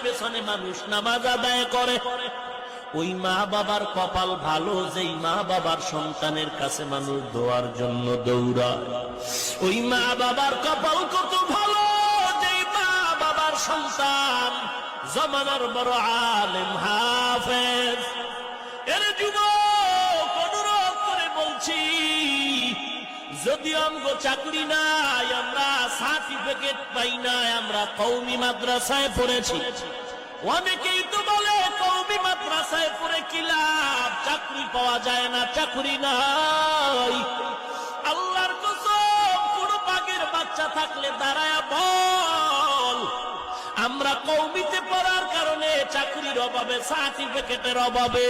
পেছনে মানুষ নামাজ আদায় করে। ওই মা বাবার কপাল ভালো, যেই মা বাবার সন্তানের কাছে মানুষ দোয়ার জন্য দৌড়ায়। ওই মা বাবার কপাল কত ভালো, যেই মা বাবার সন্তান জমানার বড় আলেম হাফেজ। এর যুবক অনুরোধ করে বলছি, যদি আমগো চাকরি নাই, আমরা সার্টিফিকেট পাই নাই, আমরা কওমি মাদ্রাসায় পড়েছি। অনেকেই তো বলে কওমি মাদ্রাসায় পড়ে কি লাভ, চাকরি পাওয়া যায় না, চাকরি নাই। আল্লাহর কসম, কোন বাঘের বাচ্চা থাকলে দাঁড়ায়া বল, আমরা কওমিতে পড়ার কারণে চাকরির অভাবে, সার্টিফিকেটের অভাবে